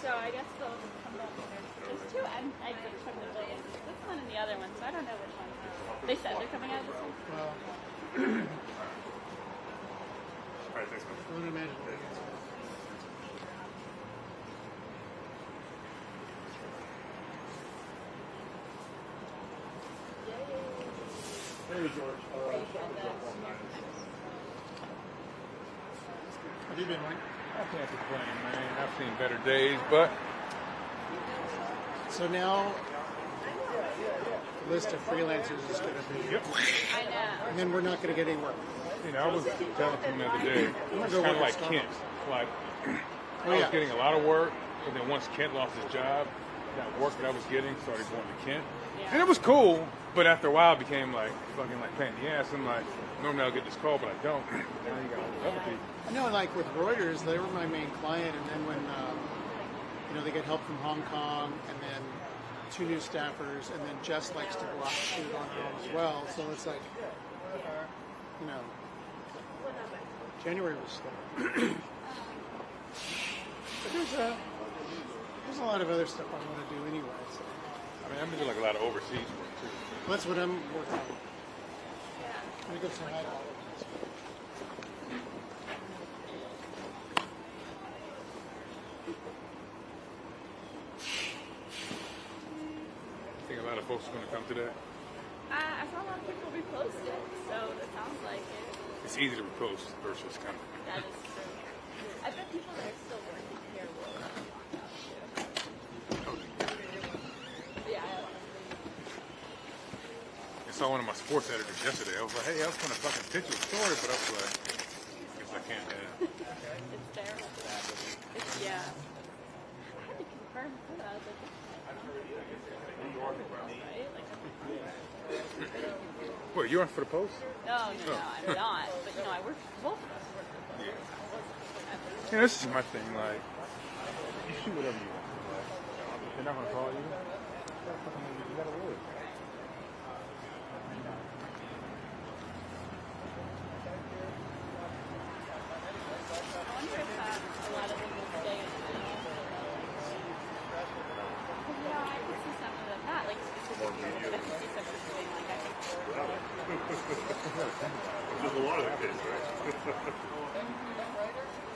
So I guess they'll come up. There's two exits from the building. This one and the other one, so I don't know which one. They said they're coming out of this one. Well, All right, thanks, man. I would imagine. Hey, George. Have you been, Mike? I can't complain, man. I've seen better days, but So now, the list of freelancers is going to be, I know. and then we're not going to get any work. you know, I was telling him the other day, it's kind of like Kent. Like, I was getting a lot of work, but then once Kent lost his job, that work that I was getting started going to Kent. Yeah. And it was cool, but after a while it became like fucking like pain in the ass. I'm like, normally I'll get this call, but I don't. Now you got all these other people. I know, like with Reuters, they were my main client, and then when they get help from Hong Kong, and then 2 new staffers, and then Jess likes to go out and shoot on her own as well. So it's like, January was slow. But there's a lot of other stuff I want to do anyway. So I mean, I've been doing like a lot of overseas work too. that's what I'm working on. I'm gonna go say hi to all of them. I think a lot of folks are going to come to that. I saw a lot of people repost it, so it sounds like it. It's easy to repost versus kind of. That is true. I bet people that are still working here will walk out too. Yeah. I saw one of my sports editors yesterday. I was like, hey, I was going to fucking pitch you a story, but I was like, I guess I can't. It's terrible. Yeah. I had to confirm too. I was like, right? Like, Wait, you're on for the post? no, I'm not. But I work. Both of us work. Yeah, this is my thing. Like, you shoot whatever you want. Like, they're not gonna call you. You gotta work. I wonder if a lot of them will stay in I can see something like that, like specifically. I can see something doing like I think. There's a lot of that case, right?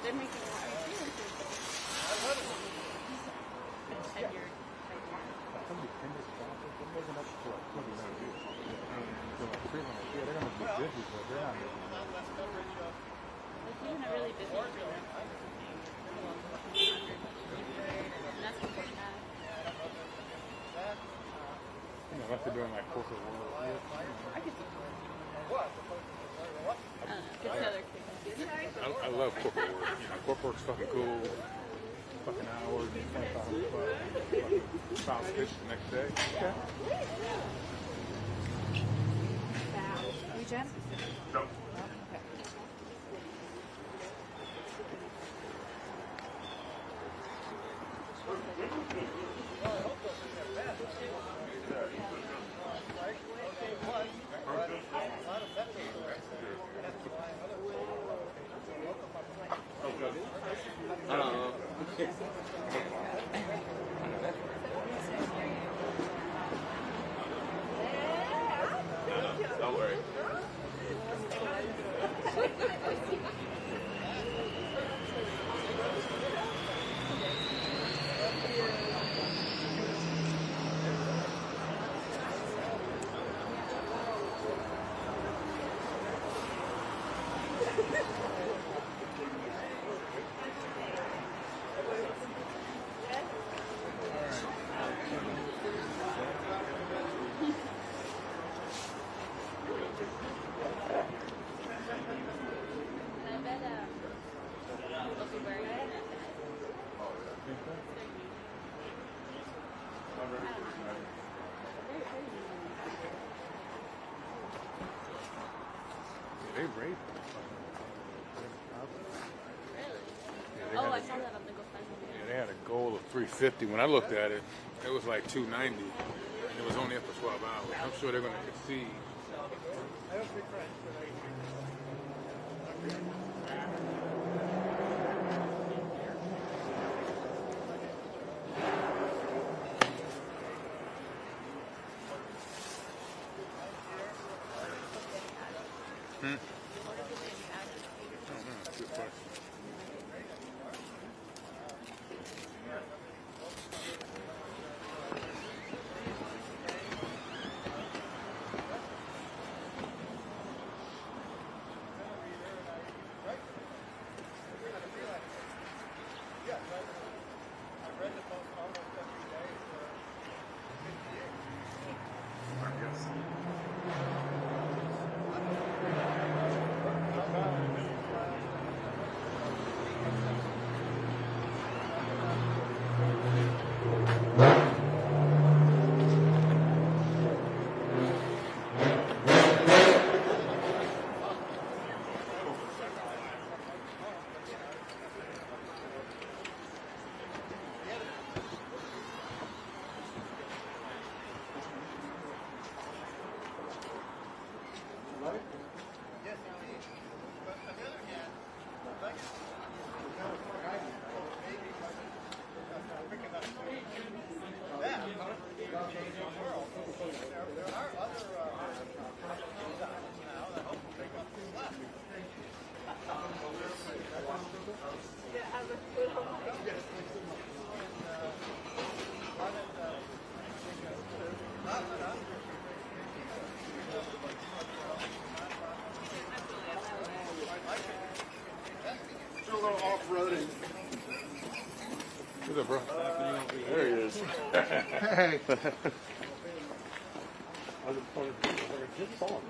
They're making a lot of freelancers. Tenured. Like even a really busy freelancer. And that's before that. Unless they're doing like corporate work. I could see. I don't know. Get together. I love corporate work. Corporate work's fucking cool. Fucking hours, file pitch the next day. Okay. You, Jen? No. Don't worry. They rape. Oh, I saw that on the GoFundMe. Yeah, they had a goal of 350. When I looked at it, it was like 290. And it was only up for 12 hours. I'm sure they're going to concede. I don't speak French, but Hmm. That's a good question. Do a little off-roading. What's up, bro? There he is. Hey. Just saw him.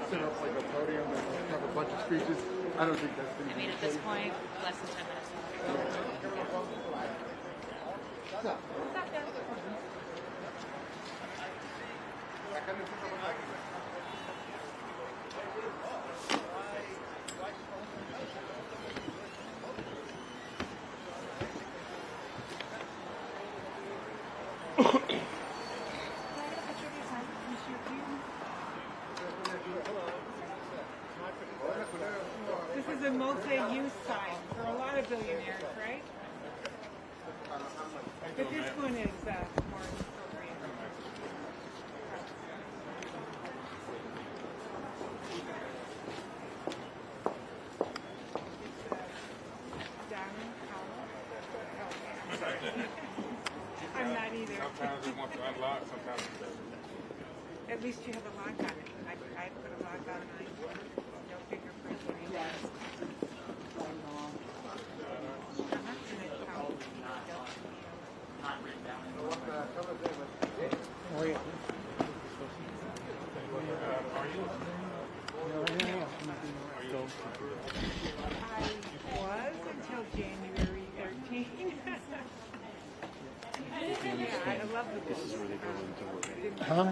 Set up like a podium and have a bunch of speeches. I don't think that's going to I mean, at this point, less than 10 minutes. This is a multi-use sign for a lot of billionaires, right? But this one is more appropriate. I'm not either. Sometimes we want to unlock, sometimes we don't. At least you have a lock on it. I put a lock on mine. No fingerprints or anything. Oh, yeah. I was until January 13th. Yeah, I love the book. This is where they go into work. Huh?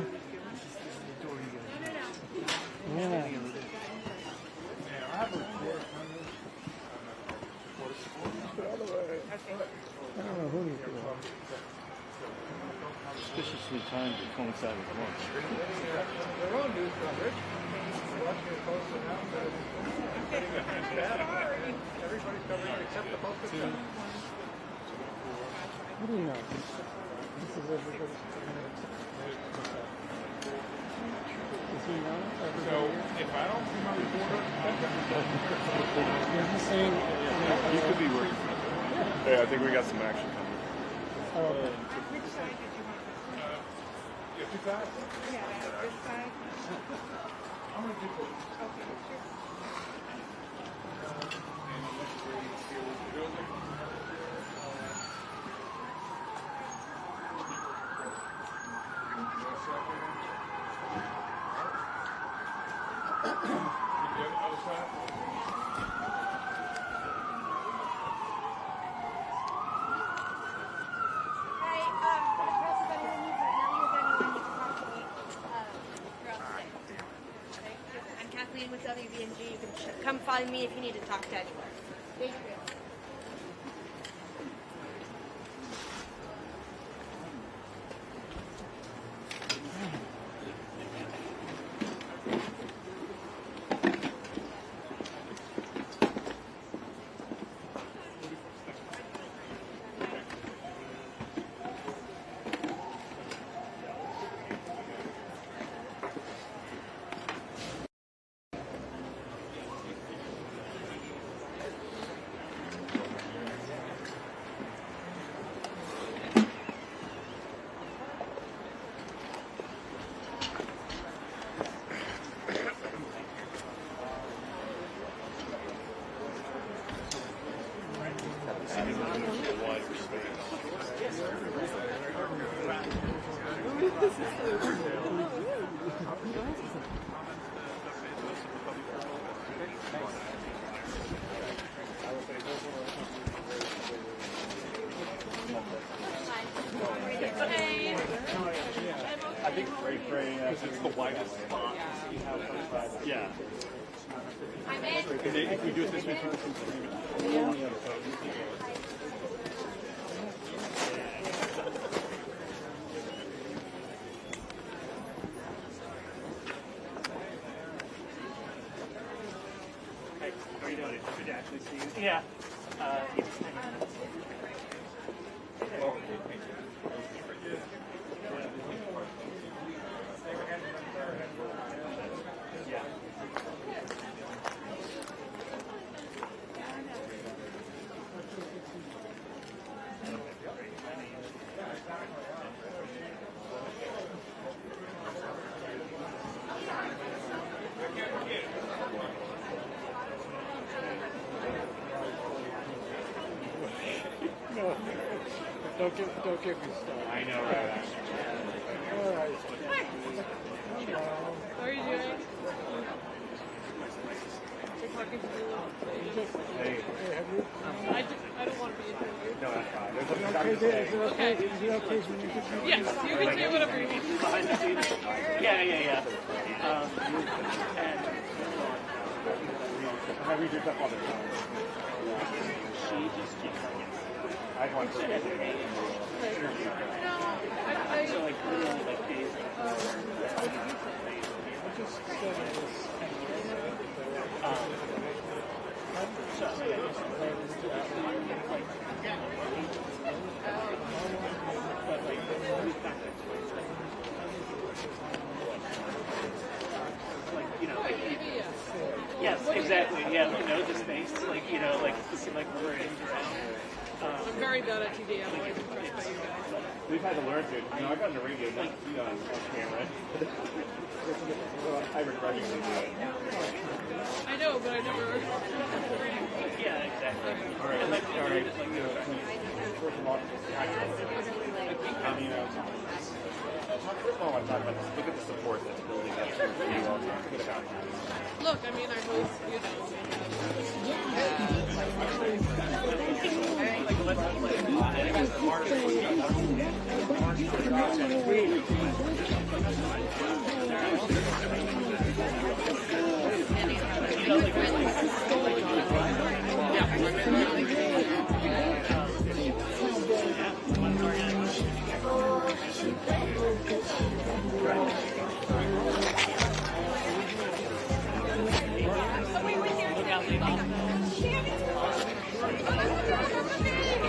Yeah. I don't know who you feel. Suspiciously timed to coincide with lunch. Their own news coverage. Everybody's covering except the postal service. What do you know? This is everybody's. Does he know? So, if I don't see my reporter, He's saying. You could be working. Hey, I think we got some action coming. Oh, okay. Which side did you want this? if you guys, Yeah, this side. I'm going to do both. Okay, sure. Hi, press button when you're done when you can talk to me throughout the day. Okay? I'm Kathleen with WBNG. You can come find me if you need to talk to anyone. Thank you. Yeah. If we do it this way, people can stream it on the other phone. How are you doing? Good to actually see you. Yeah. Don't get me started. I know, right? All right. How are you doing? You're talking to me. Hey. I don't want to be interviewed. No, that's fine. There's Is it nothing okay? to Is say. it okay? Is it okay for me to Yes, you can say whatever you need. Behind the scenes? Yeah. I read your stuff all the time. She just keeps I want to interview. So like really like days. Yes, exactly. Yeah, like know the space, like like we're in. I'm very bad at TV. I'm always impressed by you guys. We've had to learn to. I got in the radio, like on camera. I regret it. I know, but I never. Yeah, exactly. All right. First of all, first of all, I want to talk about this. Look at the support that's building up for you all. Forget about that. Look, I mean, I hope you know.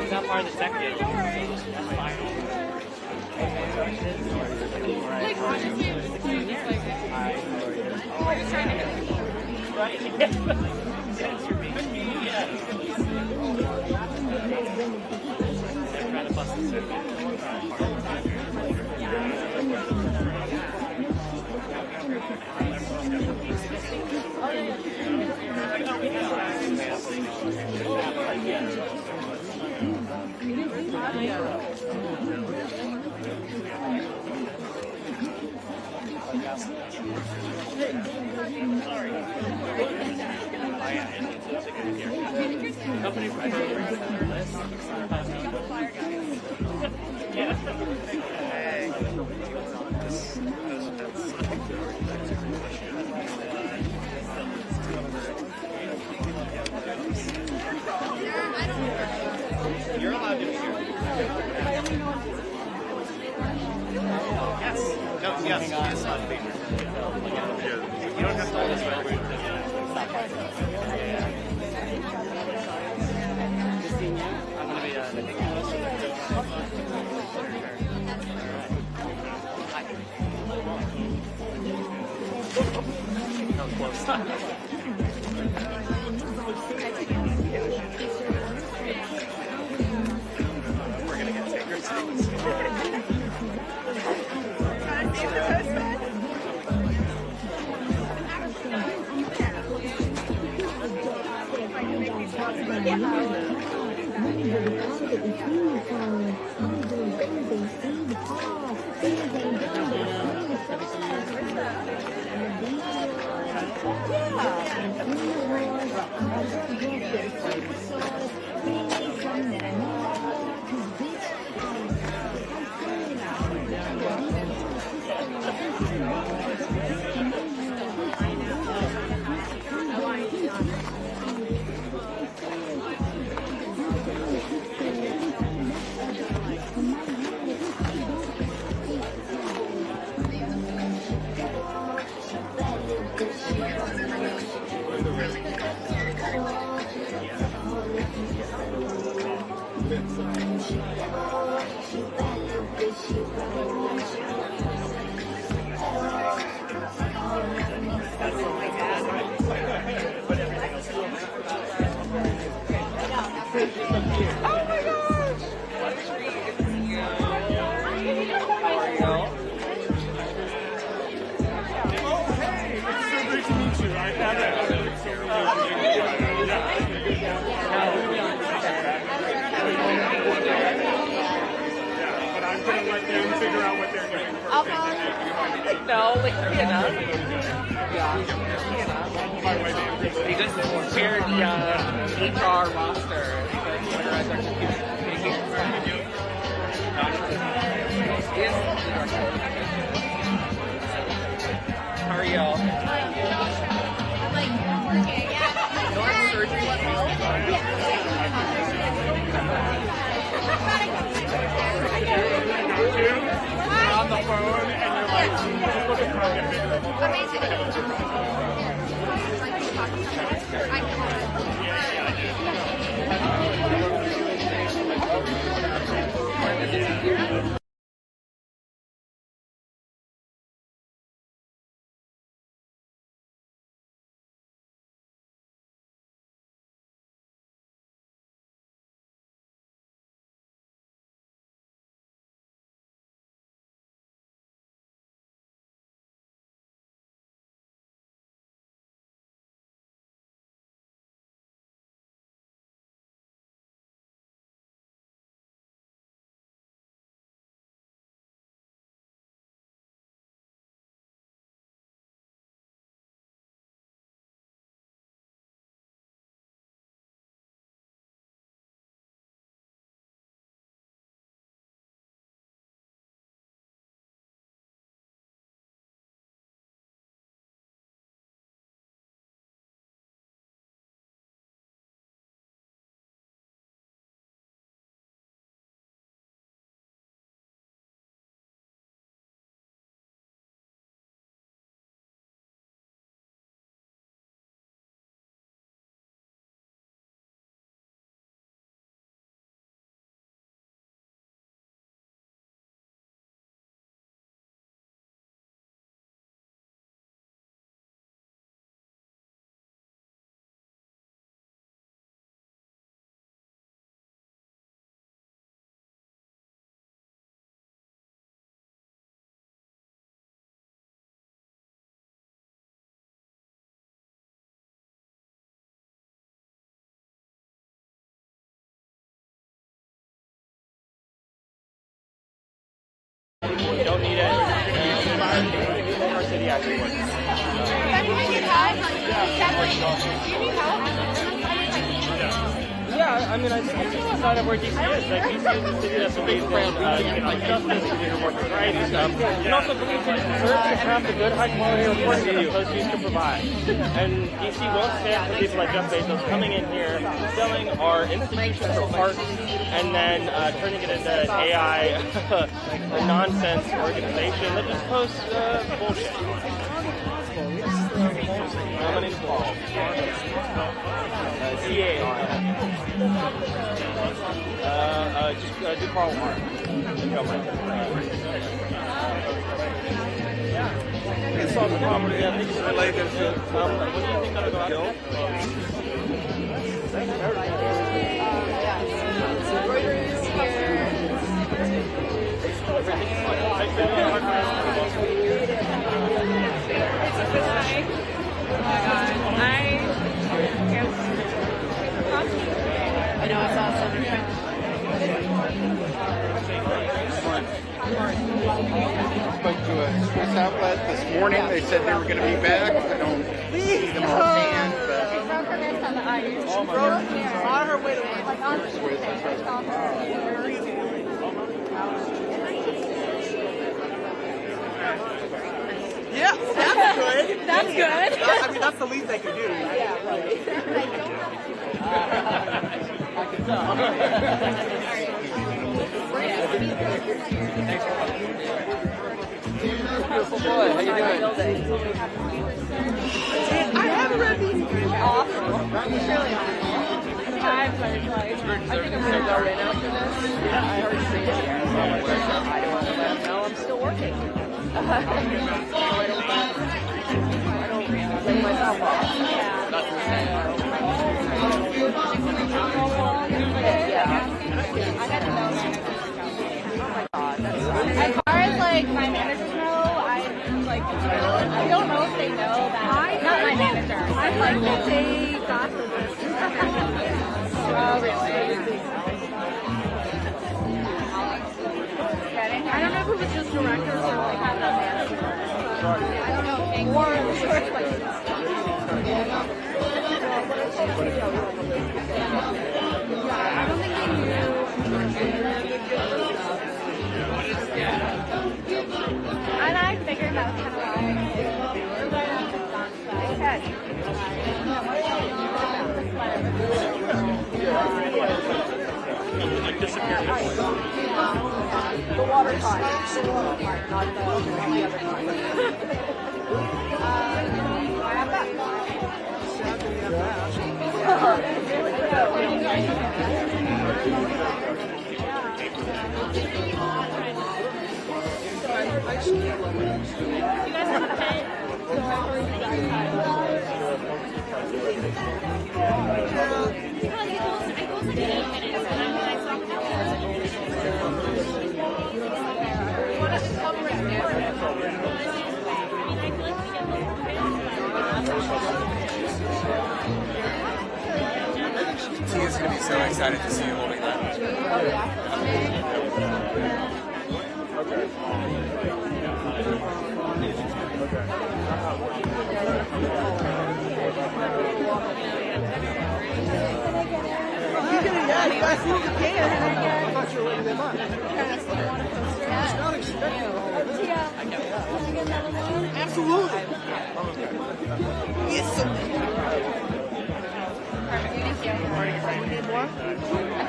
He's not part of the second. That's fine. Like, honestly, it's just like, oh, you're trying to get me. Right. They're trying to bust the circuit. Company You're allowed to be here. Yes. No, yes. Yes, on paper. You don't have to hold this right. I'm going to be That was close. We're going to get takers. No, like pretty enough. Yeah. Because we're the HR roster. Whereas our communication How are y'all? Like, working, yeah. North surgery was held? You're on the phone and you're like, just looking for Amazing. You don't need it. And our city actually works. Yeah, I mean, I think it's just a sign of where DC is. Like, DC is a city that's based on, you can like justice, you can work with rights and stuff. And also believe city deserves to have the good, high-quality reporting that those cities can provide. And DC won't stand for people like Jeff Bezos coming in here, selling our institutions for parts, and then turning it into an AI nonsense organization that just posts bullshit. My name's Paul. CA. Just do Carl Mark. It's all the property. I think it's related to what do you think I'm going to go I know, it's awesome. Spoke to a news outlet this morning. They said they were going to be back. I don't see them offhand, but She broke her wrist on the ice. oh my goodness. On her way to work. Like on the Yeah, that's good. That's good. I mean, that's the least they can do. Yeah, right. I can tell. Beautiful boy, how you doing? I haven't read these. Awesome. It's really awesome. I've learned like, I think I'm going to go right now for this. Yeah, I already see it here. So I'm going to I don't want to let know I'm still working. I don't take myself off. Yeah. I had to know that. Oh my God. As far as like my managers know, I don't know if they know that. Not my manager. I like that they got the list. Oh, really? I don't know if it was just directors or like manager. And I figured that was kind of Like disappear. the water part, not the other part. I have that. He is going to be so excited to see you holding that. Oh, yeah. You guys can. I thought you were waiting them up. I was not expecting all of this. Absolutely. Yes, sir. Thank you. We need more? I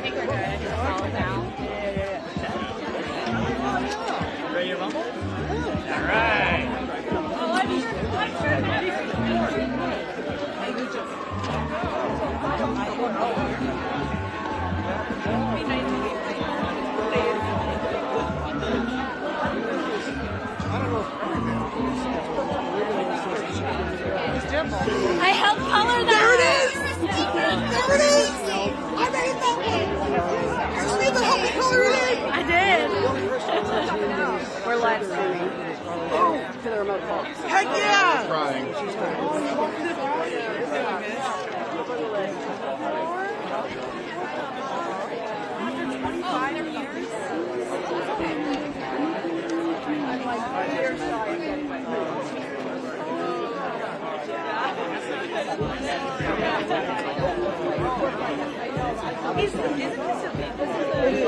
think we're good. I just follow down. Ready to rumble? All right. I helped color that. There it is! There it is! I made that one! You just need to help me color it in! I did. We're live streaming. To the remote call. Heck yeah! Crying.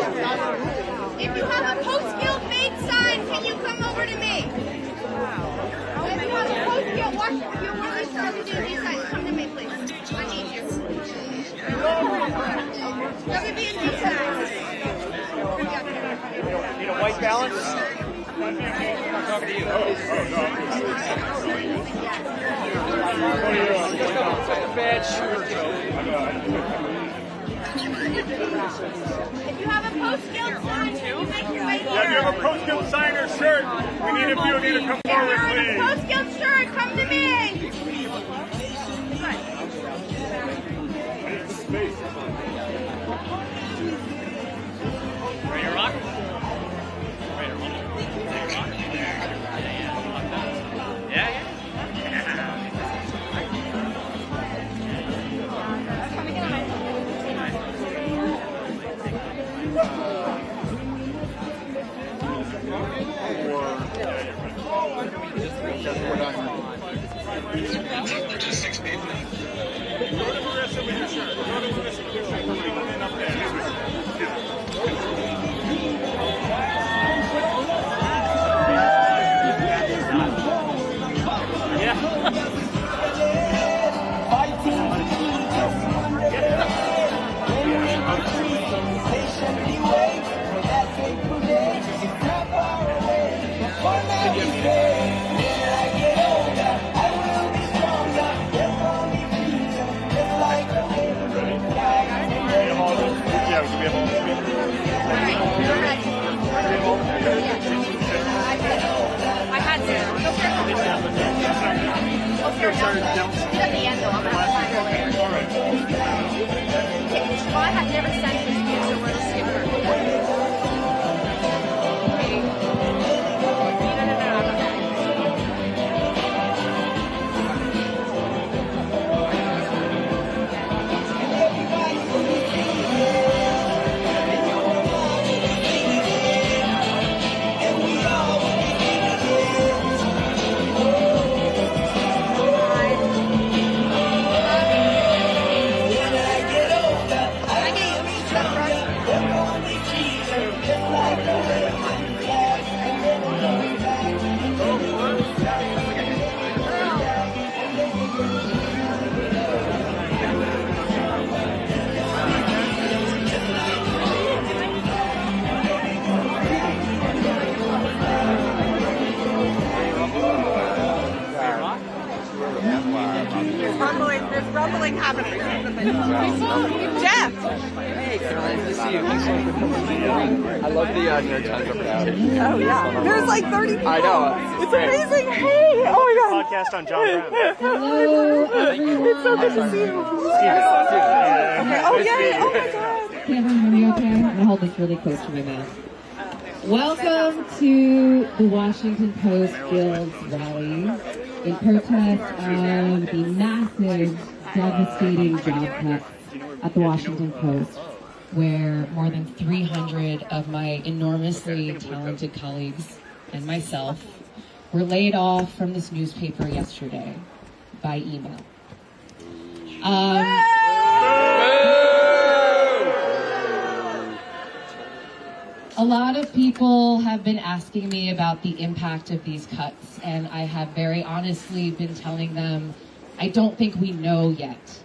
If you have a post-guild made sign, can you come over to me? If you have a post-guild, watch your really strong to do these signs. Come to me, please. I need you. WB&D signs. Need a white balance? I'm talking to you. Bad shirt, If you have a post-guild sign, can you make your way here? Yeah, if you have a post-guild sign or shirt, we need a few of you to come forward, If you please. have a post-guild shirt, come to me. Ready to rock? Ready to rumble? Ready to rock? Yeah. Logistics people. Go to Marissa with your shirt. Go to Marissa with your shirt. Come in up I had to. Well, I had never sent this to you, so we're going to skip her. there's rumbling happening. Jeff! Hey, Caroline, nice to see you. Thanks so much for coming. I love the nerd tons over there. Oh, yeah. There's like 30 people. I know. It's amazing. Hey! Oh, my God. Podcast on John Brown. Hello, everyone. It's so good to see you. Okay. Oh, yay. Oh, my God. Can everyone hear me okay? I'm going to hold this really close to my mouth. Welcome to the Washington Post Guild's rally in protest of the massive, devastating job cuts at the Washington Post, where more than 300 of my enormously talented colleagues and myself were laid off from this newspaper yesterday by email. A lot of people have been asking me about the impact of these cuts, and I have very honestly been telling them, I don't think we know yet.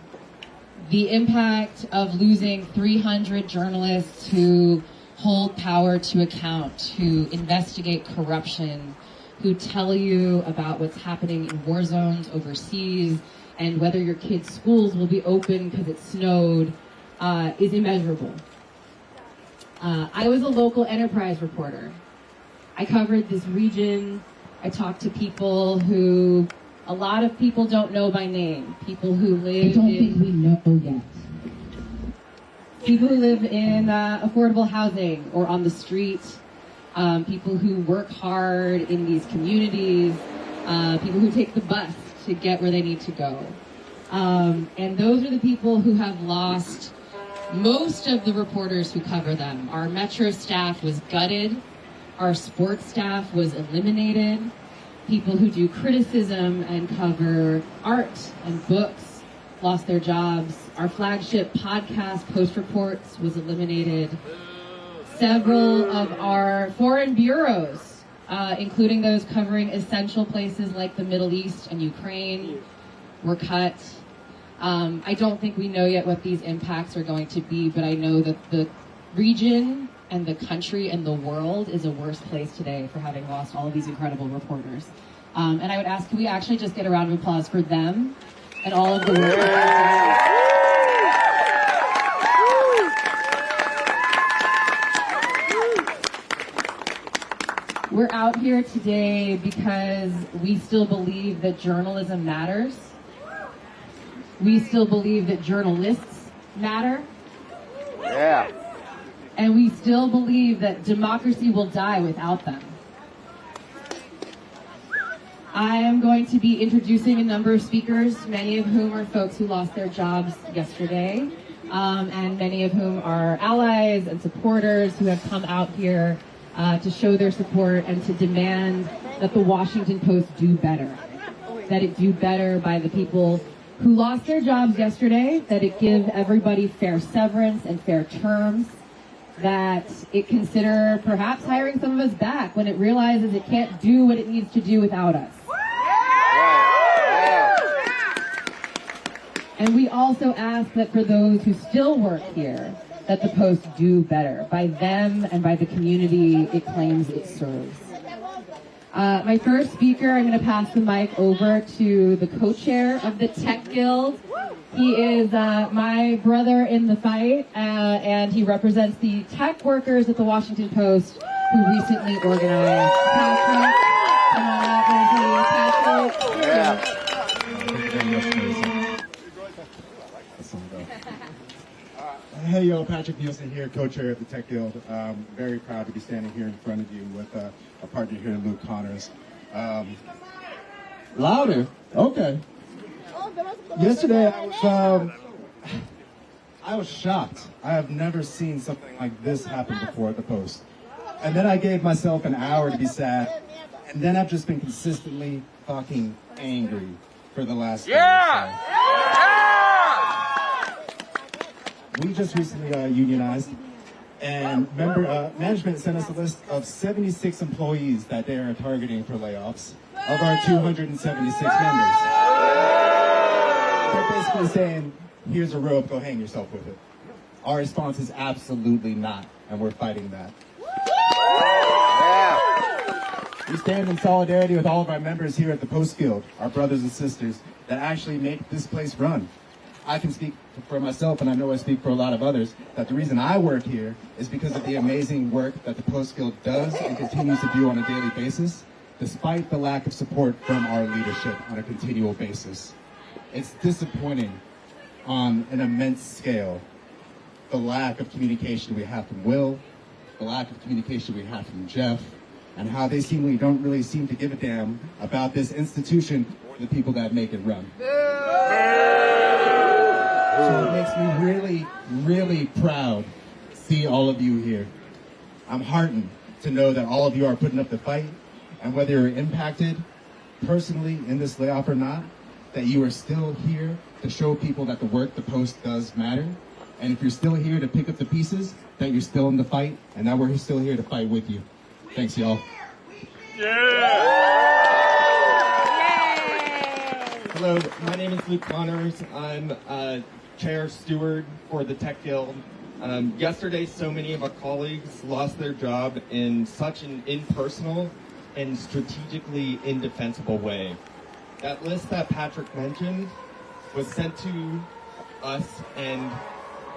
The impact of losing 300 journalists who hold power to account, who investigate corruption, who tell you about what's happening in war zones overseas, and whether your kids' schools will be open because it snowed, is immeasurable. I was a local enterprise reporter. I covered this region. I talked to people who a lot of people don't know by name. People who live think we know yet. People who live in affordable housing or on the street. People who work hard in these communities. People who take the bus to get where they need to go. And those are the people who have lost most of the reporters who cover them. Our Metro staff was gutted. Our sports staff was eliminated. People who do criticism and cover art and books lost their jobs. Our flagship podcast, Post Reports, was eliminated. Several of our foreign bureaus, including those covering essential places like the Middle East and Ukraine, were cut. I don't think we know yet what these impacts are going to be, but I know that the region and the country and the world is a worse place today for having lost all of these incredible reporters. And I would ask, can we actually just get a round of applause for them and all of the work that they're doing? We're out here today because we still believe that journalism matters. We still believe that journalists matter. Yeah. And we still believe that democracy will die without them. I am going to be introducing a number of speakers, many of whom are folks who lost their jobs yesterday, and many of whom are allies and supporters who have come out here to show their support and to demand that the Washington Post do better. That it do better by the people who lost their jobs yesterday, that it give everybody fair severance and fair terms, that it consider perhaps hiring some of us back when it realizes it can't do what it needs to do without us. And we also ask that for those who still work here, that the Post do better by them and by the community it claims it serves. My first speaker, I'm going to pass the mic over to the co-chair of the Tech Guild. He is my brother in the fight, and he represents the tech workers at the Washington Post who recently organized. Patrick, come on out, Patrick. Hey, yo, Patrick Nielsen here, co-chair of the Tech Guild. Very proud to be standing here in front of you with a partner here, Luke Connors. Louder? Okay. Yesterday, I was shocked. I have never seen something like this happen before at the Post. And then I gave myself an hour to be sad, and then I've just been consistently fucking angry for the last day or so. We just recently unionized, and management sent us a list of 76 employees that they are targeting for layoffs of our 276 members. They're basically saying, here's a rope, go hang yourself with it. Our response is absolutely not, and we're fighting that. We stand in solidarity with all of our members here at the Post Guild, our brothers and sisters that actually make this place run. I can speak for myself, and I know I speak for a lot of others, that the reason I work here is because of the amazing work that the Post Guild does and continues to do on a daily basis, despite the lack of support from our leadership on a continual basis. It's disappointing on an immense scale, the lack of communication we have from Will, the lack of communication we have from Jeff, and how they seemingly don't really seem to give a damn about this institution or the people that make it run. So it makes me really, really proud to see all of you here. I'm heartened to know that all of you are putting up the fight, and whether you're impacted personally in this layoff or not, that you are still here to show people that the work the Post does matter. And if you're still here to pick up the pieces, that you're still in the fight, and that we're still here to fight with you. Thanks, y'all. Hello, my name is Luke Connors. I'm chair steward for the Tech Guild. Yesterday, so many of our colleagues lost their job in such an impersonal and strategically indefensible way. That list that Patrick mentioned was sent to us, and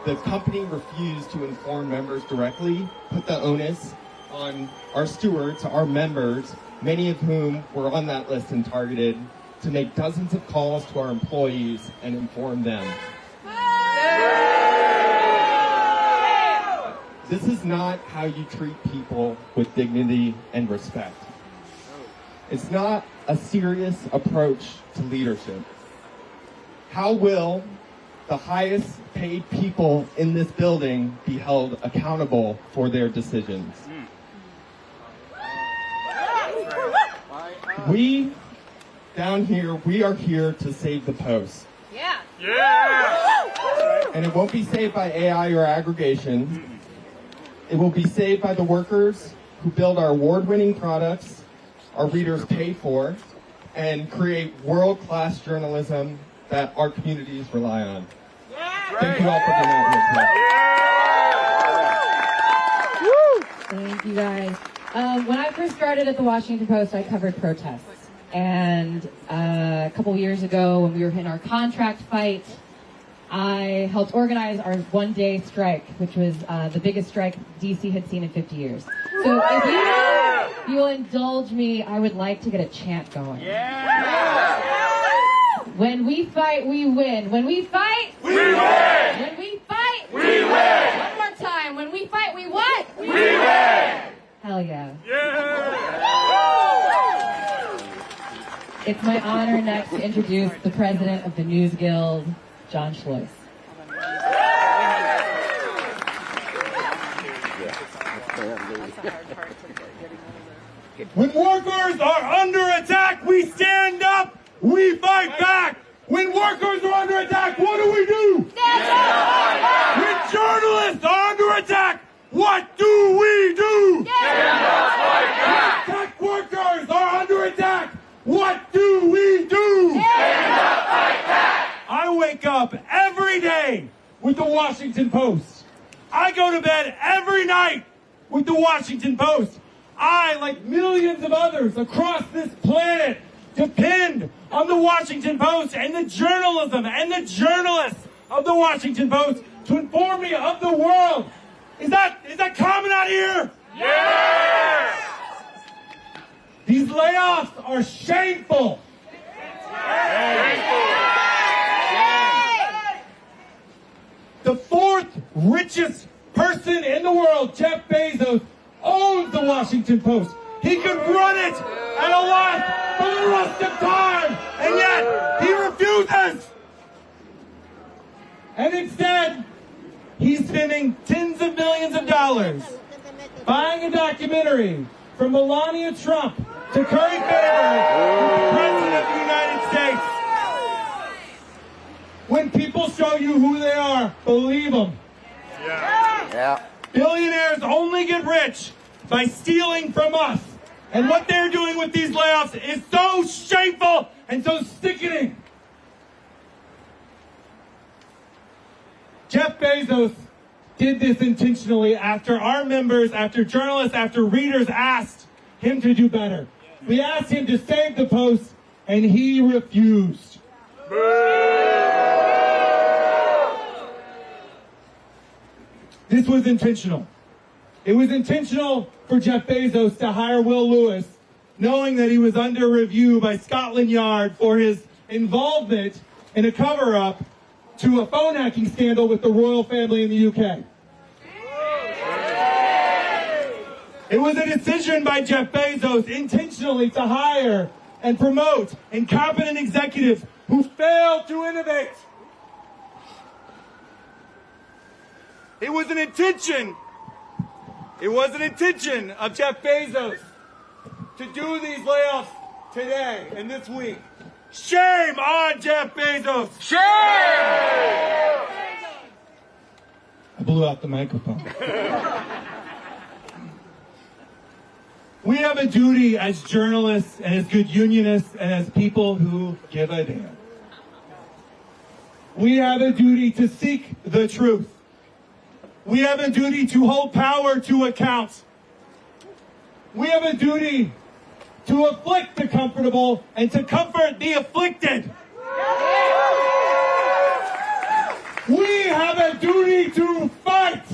the company refused to inform members directly, put the onus on our stewards, our members, many of whom were on that list and targeted, to make dozens of calls to our employees and inform them. This is not how you treat people with dignity and respect. It's not a serious approach to leadership. How will the highest paid people in this building be held accountable for their decisions? We, down here, we are here to save the Post. Yeah. And it won't be saved by AI or aggregation. It will be saved by the workers who build our award-winning products, our readers pay for, and create world-class journalism that our communities rely on. Thank you all for being out here today. Thank you guys. When I first started at the Washington Post, I covered protests. And a couple years ago, when we were in our contract fight, I helped organize our one-day strike, which was the biggest strike DC had seen in 50 years. So if you will indulge me, I would like to get a chant going. When we fight, we win. When we fight, we win. When we fight, we win. One more time. When we fight, we what? We win. Hell yeah. It's my honor next to introduce the president of the News Guild, John Schloss. When workers are under attack, we stand up, we fight back. When workers are under attack, what do we do? Stand up! When journalists are under attack, what do we do? Stand up, fight back! Tech workers are under attack, what do we do? Stand up, fight back! I wake up every day with the Washington Post. I go to bed every night with the Washington Post. I, like millions of others across this planet, depend on the Washington Post and the journalism and the journalists of the Washington Post to inform me of the world. Is that common out here? Yes! These layoffs are shameful. The fourth richest person in the world, Jeff Bezos, owns the Washington Post. He could run it at a loss for the rest of time, and yet he refuses. And instead, he's spending tens of millions of dollars buying a documentary from Melania Trump to curry favor with the President of the United States. When people show you who they are, believe them. Yeah. Billionaires only get rich by stealing from us. And what they're doing with these layoffs is so shameful and so sickening. Jeff Bezos did this intentionally after our members, after journalists, after readers asked him to do better. We asked him to save the Post, and he refused. This was intentional. It was intentional for Jeff Bezos to hire Will Lewis, knowing that he was under review by Scotland Yard for his involvement in a cover-up to a phone hacking scandal with the royal family in the UK. It was a decision by Jeff Bezos intentionally to hire and promote incompetent executives who failed to innovate. It was an intention of Jeff Bezos to do these layoffs today and this week. Shame on Jeff Bezos! Shame! I blew out the microphone. We have a duty as journalists and as good unionists and as people who give a damn. We have a duty to seek the truth. We have a duty to hold power to account. We have a duty to afflict the comfortable and to comfort the afflicted. We have a duty to fight.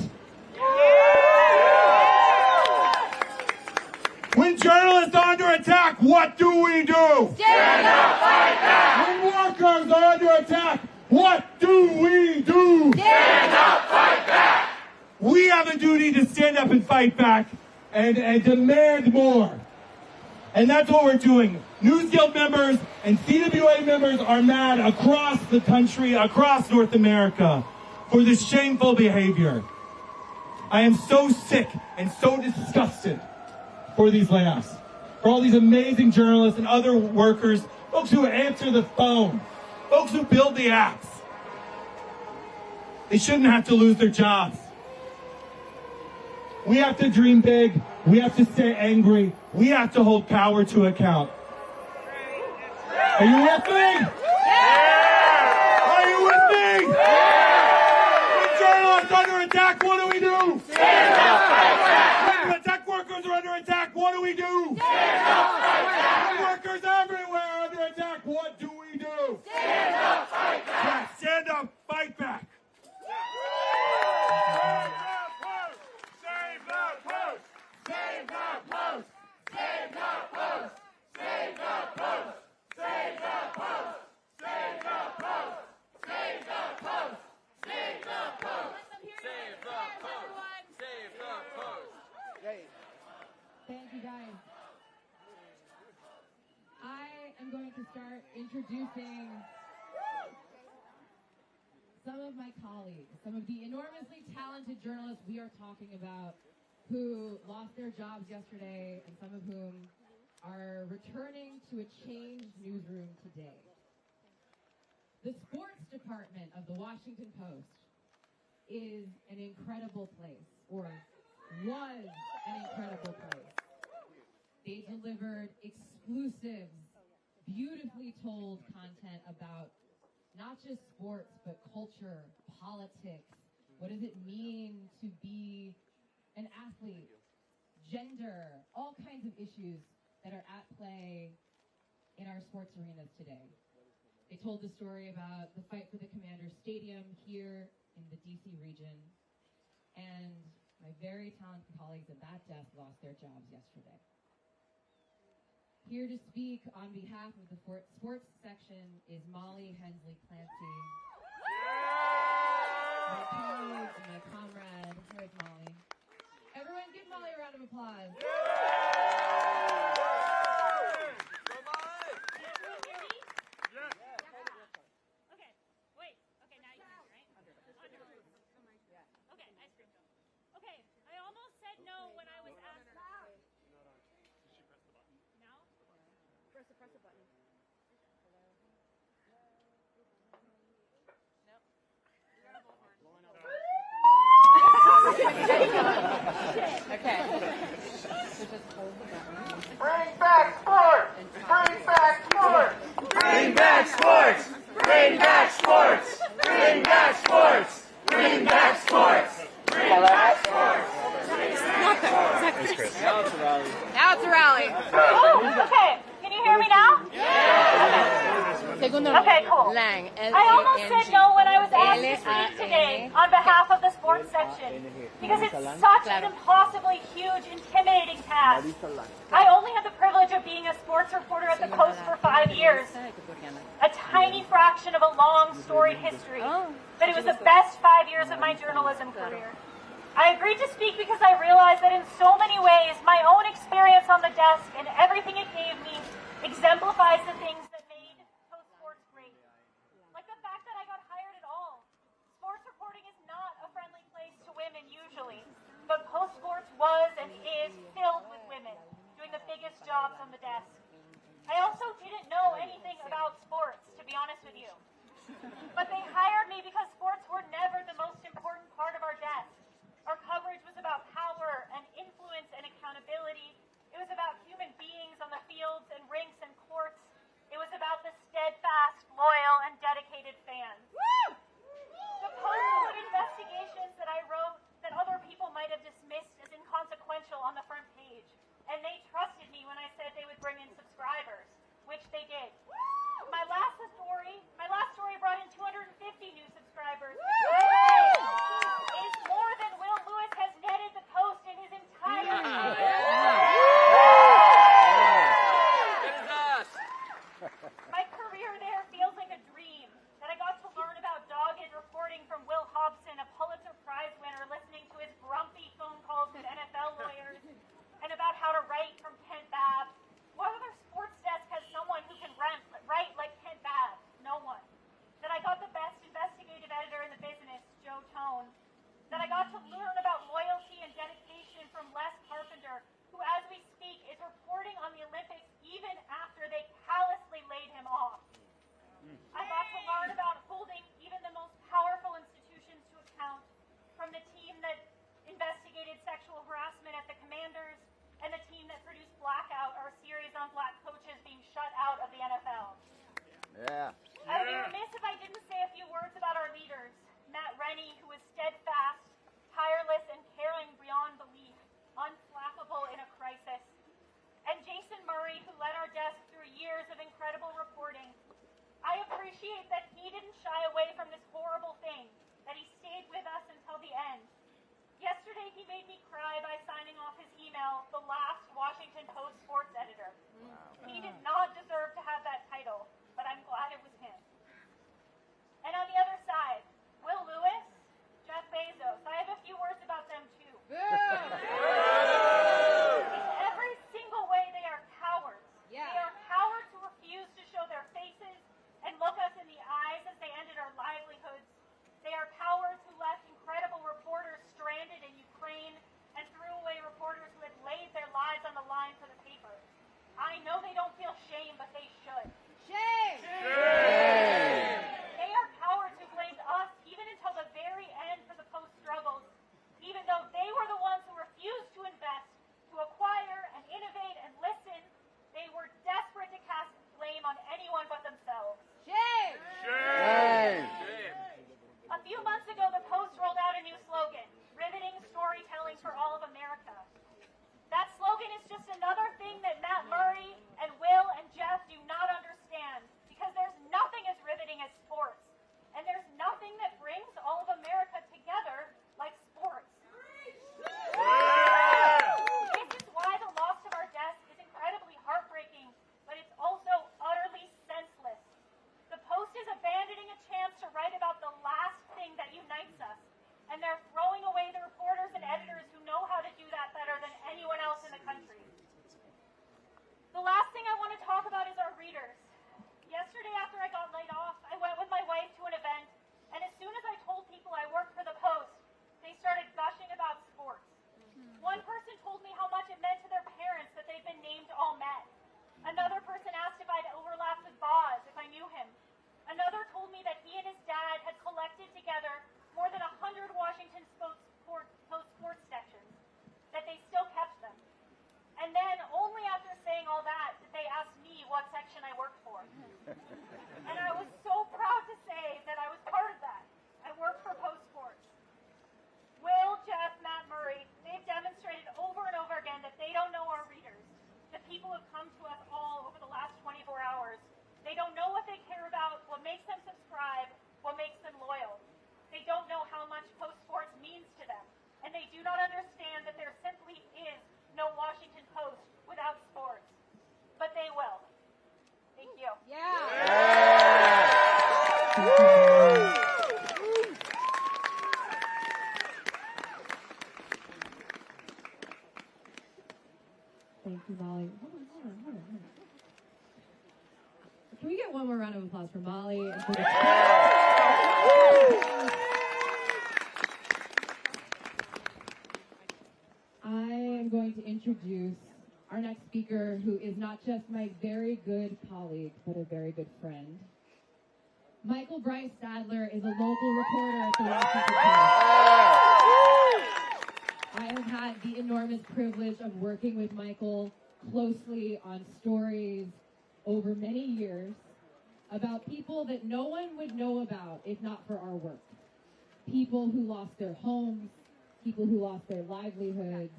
When journalists are under attack, what do we do? Stand up, fight back. When workers are under attack, what do we do? Stand up, fight back. We have a duty to stand up and fight back and demand more. And that's what we're doing. News Guild members and CWA members are mad across the country, across North America, for this shameful behavior. I am so sick and so disgusted for these layoffs, for all these amazing journalists and other workers, folks who answer the phone, folks who build the apps. They shouldn't have to lose their jobs. We have to dream big. We have to stay angry. We have to hold power to account. Are you with me? Are you with me? When journalists are under attack, what do we do? Stand up, fight back. When tech workers are under attack, what do we do? Stand up, fight back. When workers everywhere are under attack, what do we do? Stand up, fight back. Yeah, stand up, fight back. Save the Post! Save the Post! Save the Post! Save the Post! Save the Post! Save the Post! Save the Post! Save the Post! Save the Post! Thank you, guys. I am going to start introducing some of my colleagues, some of the enormously talented journalists we are talking about, who lost their jobs yesterday and some of whom are returning to a changed newsroom today. The sports department of the Washington Post is an incredible place, or was an incredible place. They delivered exclusive, beautifully told content about not just sports, but culture, politics. What does it mean to be an athlete, gender, all kinds of issues that are at play in our sports arenas today. They told the story about the fight for the Commander Stadium here in the DC region, and my very talented colleagues at that desk lost their jobs yesterday. Here to speak on behalf of the sports section is Molly Hensley Clancy. My colleague and my comrade. Here's Molly. Everyone give Molly a round of applause. Okay, wait. Okay, now you can, right? Okay, ice cream. Okay, I almost said no when I was asked. Did she press the button? No? Press the button. Okay. Bring back sports! Bring back sports! Bring back sports! Bring back sports! Bring back sports! Bring back sports! Bring back sports! Now it's a rally. Now it's a rally. Oh, okay. Can you hear me now? Yeah. Okay. Okay, cool. Lang, I almost said no when I was asked to speak today on behalf of the sports section because it's such an impossibly huge, intimidating task. I only had the privilege of being a sports reporter at the Post for 5 years, a tiny fraction of a long, storied history, but it was the best 5 years of my journalism career. I agreed to speak because I realized that in so many ways, my own experience on the desk and everything it gave me exemplifies the things that made Post Sports great. Like the fact that I got hired at all. Sports reporting is not a friendly place to women usually, but Post Sports was and is filled with women doing the biggest jobs on the desk. I also didn't know anything about sports, to be honest with you. But they hired me because sports were never the most important part of our desk. Our coverage was about power and influence and accountability. It was about human beings on the fields and rinks and courts. It was about the steadfast, loyal, and dedicated fans. Woo! The Post put investigations that I wrote that other people might have dismissed as inconsequential on the front page. And they trusted me when I said they would bring in subscribers, which they did. My last story brought in 250 new subscribers. It's more than Will Lewis has netted the Post in his entire My career there feels like a dream. That I got to learn about dogged reporting from Will Hobson, a Pulitzer Prize winner, listening to his grumpy phone calls with NFL lawyers, and about how to write from Kent Babb. What other sports desk has someone who can write like Kent Babb? No one. That I got the best investigative editor in the business, Joe Tone. That I got to learn about loyalty and dedication from Les Carpenter, who as we speak is reporting on the Olympics even after they callously laid him off. I got to learn about holding even the most powerful institutions to account, from the team that investigated sexual harassment at the Commanders and the team that produced Blackout, our series on black coaches being shut out of the NFL. Yeah. I would be remiss if I didn't say a few words about our leaders. Matt Rennie, who was steadfast, tireless, and caring beyond belief, unflappable in a crisis. And Jason Murray, who led our desk through years of incredible reporting. I appreciate that he didn't shy away from this horrible thing, that he stayed with us until the end. Yesterday, he made me cry by signing off his email, the last Washington Post sports editor. Wow. He did not deserve to have that title, but I'm glad it was him. And on the other side, Will Lewis, Jeff Bezos. I have a few words about them too. In every single way, they are cowards. Yeah. They are cowards who refuse to show their faces and look us in the eyes as they ended our livelihoods. They are cowards who left incredible reporters stranded in Ukraine and threw away reporters who had laid their lives on the line for the paper. I know they don't feel shame, but they should. Shame! Shame! They are cowards who blamed us even until the very end for the Post struggles, even though they were the ones who refused to invest, to acquire and innovate and listen. They were desperate to cast blame on anyone but themselves. Shame! Shame! A few months ago, the Post rolled out a new slogan, riveting storytelling for all of America. That slogan is just another thing that Matt Murray and Will and Jeff do not understand, because there's nothing as riveting as sports. And there's nothing that brings all of America together like sports. This is why the loss of our desk is incredibly heartbreaking, but it's also utterly senseless. The Post is abandoning a chance to write about the last thing that unites us, and they're throwing away the reporters and editors who know how to do that better than anyone else in the country. The last thing I want to talk about is our readers. Yesterday, after I got laid off, I went with my wife to an event, and as soon as I told people I worked for the Post, they started gushing about sports. One person told me how much it meant to their parents that they'd been named All-Met. Another person asked if I'd overlapped with Boz, if I knew him. Another told me that he and his dad had collected together more than 100 Washington Post sports sections, that they still kept them. And then, only after saying all that, did they ask me what section I worked for. And I was so proud to say that I was part of that. I worked for Post Sports. Will, Jeff, Matt Murray, they've demonstrated over and over again that they don't know our readers, the people who have come to us all over the last 24 hours. They don't know what they care about, what Thank you, Molly. Hold on. Can we get one more round of applause for Molly and for the I am going to introduce our next speaker, who is not just my very good colleague, but a very good friend. Michael Bryce Sadler is a local reporter at the Washington Post. I have had the enormous privilege of working with Michael closely on stories over many years about people that no one would know about if not for our work. People who lost their homes, people who lost their livelihoods,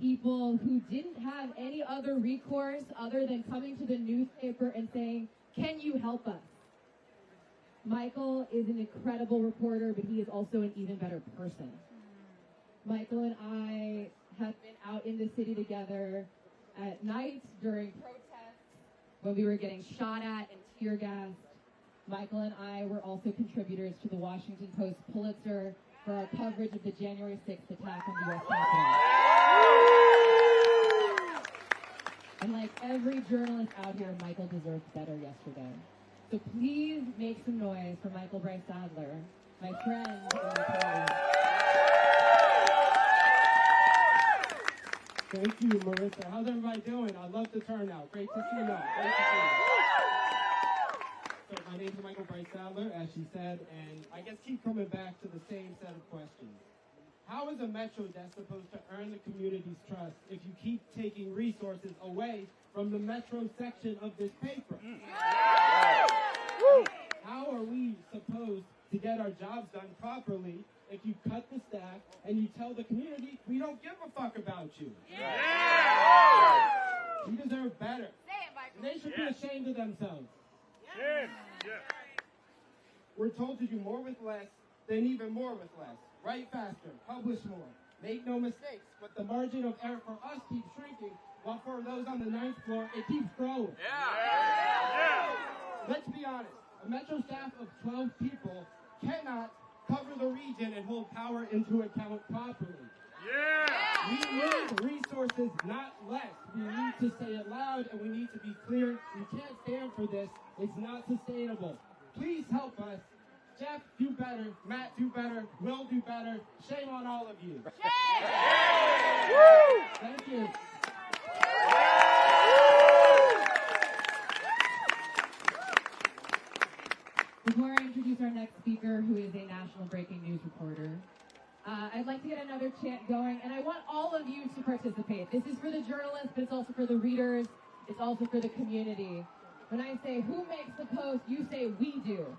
people who didn't have any other recourse other than coming to the newspaper and saying, "Can you help us?" Michael is an incredible reporter, but he is also an even better person. Michael and I have been out in the city together at night during protests when we were getting shot at and tear gassed. Michael and I were also contributors to the Washington Post Pulitzer for our coverage of the January 6th attack on the U.S. Capitol. And like every journalist out here, Michael deserves better yesterday. So please make some noise for Michael Bryce Sadler, my friend and my colleague. Thank you, Marissa. How's everybody doing? I love the turnout. Great to see you all. Great to see you. So my name is Michael Bryce Sadler, as she said, and I guess keep coming back to the same set of questions. How is a Metro desk supposed to earn the community's trust if you keep taking resources away from the Metro section of this paper? How are we supposed to get our jobs done properly if you cut the staff and you tell the community, we don't give a fuck about you? You deserve better. And they should be ashamed of themselves. We're told to do more with less, then even more with less. Write faster, publish more, make no mistakes. But the margin of error for us keeps shrinking, while for those on the 9th floor, it keeps growing. Let's be honest. A Metro staff of 12 people cannot cover the region and hold power into account properly. We need resources, not less. We need to say it loud, and we need to be clear. We can't stand for this. It's not sustainable. Please help us. Jeff, do better. Matt, do better. Will, do better. Shame on all of you. Thank you. Before I introduce our next speaker, who is a national breaking news reporter, I'd like to get another chant going, and I want all of you to participate. This is for the journalists, but it's also for the readers. It's also for the community. When I say, who makes the post, you say, we do.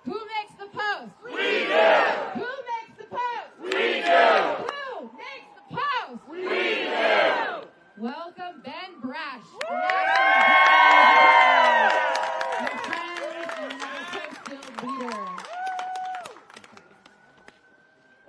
Who makes the post? We do. Who makes the post? We do. Who makes the post? We do. Welcome, Ben Brash.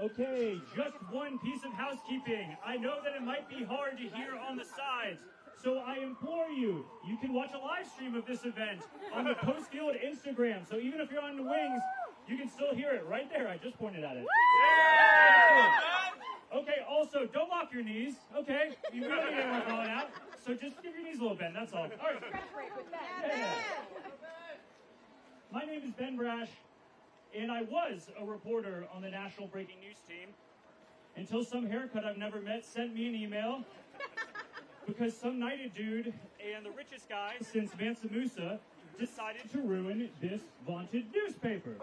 Okay, just one piece of housekeeping. I know that it might be hard to hear on the sides, so I implore you, you can watch a live stream of this event on the Post Guild Instagram. So even if you're on the wings, you can still hear it right there. I just pointed at it. Okay, also, don't lock your knees, okay? You really don't want to fall out. So just give your knees a little bend, that's all. All right. Yeah. My name is Ben Brash, and I was a reporter on the National Breaking News team until some haircut I've never met sent me an email because some knighted dude and the richest guy since Mansa Musa decided to ruin this vaunted newspaper.